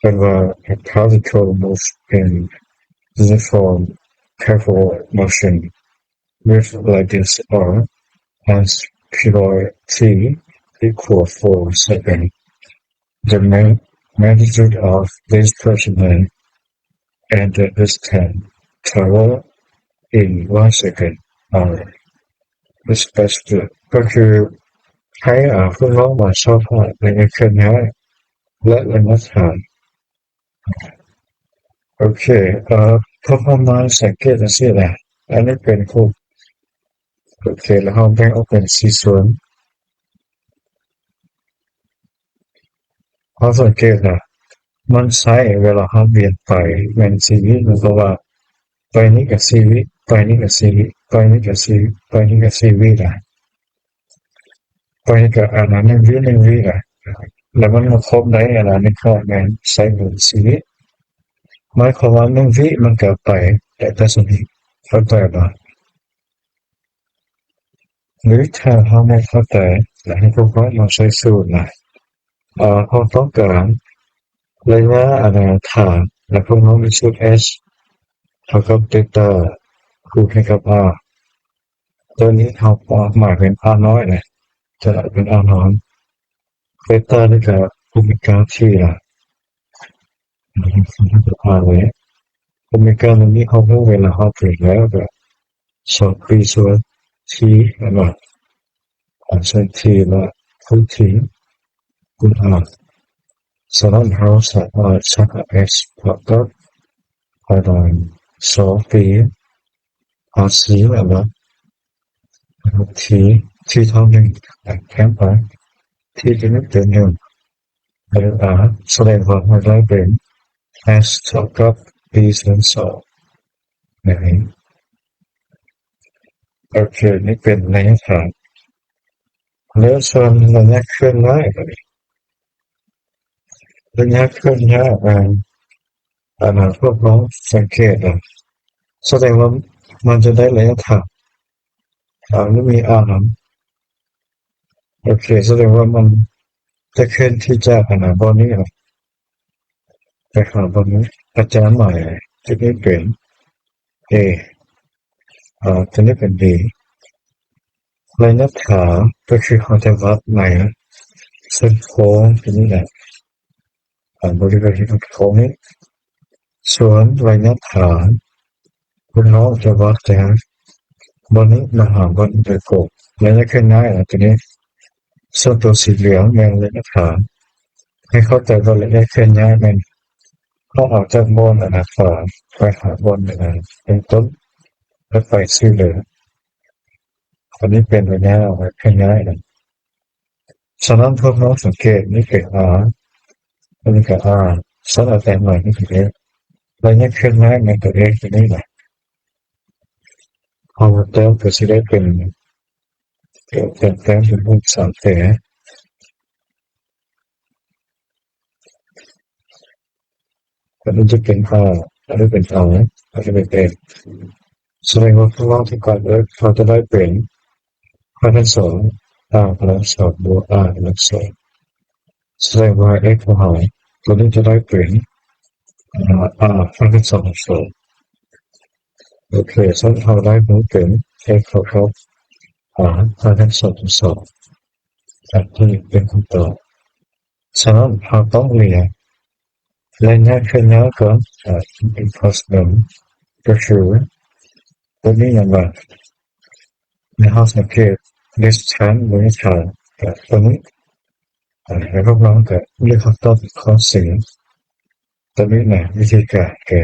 whenever a particle moves in uniform careful motion with like this or as period t equal 4 seconds. The magnitude of displacement and the distance traveled in 1 second are respected ก็คือให้ผู้น้องมาชอบว่าในเครื่องนี้และในมาตรฐานโอเคพอประมาณสังเกตได้สิแหละอันนี้เป็นคู่โอเคแล้วเราแบ่งออกเป็น4ส่วนพอสังเกตนะมันใช้เวลาเราเปลี่ยนไปเป็น4วิมันก็ว่าไปนี้กับ4วิไปนี้กับ4วิไปนี้กับ4วิไปนี้กับ4วิได้ไปกับอันนั้น1วิได้แล้วมันมาครบได้อันนั้นก็แม่นใช้หมด4วิหมายความว่า1วิมันก็ไปแต่ส่วนนี้เข้าใจป่ะหรือถ้าเราไม่เข้าใจแล้วให้พวกเราลองใช้สูตรนะเราต้องการระยะทางและพวกเรามีสูตร h เท่ากับเดลต้าคูณให้กับ r ตัวนี้เราหมายเป็น r น้อยนะจะเป็น r น้อยเดลต้านี่ก็โอเมก้าที่ละr ไว้โอเมก้าตรงนี้เขาเพิ่มเวลาเขาเปลี่ยนแล้วก็2 p ส่วน t แล้วส่วน t แล้วคูณ t คูณ r ฉะนั้นเราสามารถใช้ h เท่ากับประมาณ2 p r c แล้วt เท่านึงแค่ไป t จะไม่เกิน1แล้ว r แสดงว่ามันได้เป็น h เท่ากับ p ส่วน2นั่นเองโอเคนี่เป็นระยะทางแล้วส่วนระยะเคลื่อนไหวระยะเคลื่อนย้ายพวกน้องสังเกตแสดงว่ามันจะได้ระยะทางไม่มีโอเคแสดงว่ามันจะเคลื่อนที่จากบนนี้ไปหาบนนี้อาจารย์ใหม่จะได้เป็น A จะได้เป็น B ระยะทางก็คือเขาจะวัดไหนเส้นโค้งที่นี่แหละบริเวณที่โค้งนี้ส่วนระยะทางคุณน้องจะวัดจากบนนี้มาหาบนโดยโค้งระยะเคลื่อนย้ายตัวนี้ส่วนตัวสีเหลืองแมงระยะทางให้เข้าใจว่าระยะเคลื่อนย้ายมันเขาออกจากบนฝั่งไปหาบนเป็นต้นแล้วไปสีเหลืองอันนี้เป็นระยะเคลื่อนย้ายฉะนั้นพวกน้องสังเกตนี่คือ R อันนี้ก็ R สำหรับแต่ใหม่นี่คือ F ระยะเคลื่อนย้ายมันตัว F ตัวนี้แหละพอแต้มก็จะได้เป็นแต้มเป็นรูป3แถวอันนี้จะเป็น R อันนี้เป็น R อันนี้เป็น F แสดงว่าพวกเราที่ก่อนเราจะได้เป็นพลัง2 R พลัง2บวก R พลัง2แสดงว่า F ของเราตัวนี้จะได้เป็นR พลัง2โอเคซึ่งเราได้เป็น F เท่ากับ R พลัง2จากที่เป็นคำตอบฉะนั้นเราต้องเรียนระยะเคลื่อนย้ายก่อนเป็นข้อ1ก็คือตัวนี้อย่างไรในห้องสังเกต distance บริษัทกับตัวนี้แล้วพวกน้องก็เลือกคำตอบข้อ4ตัวนี้นะวิธีการแก้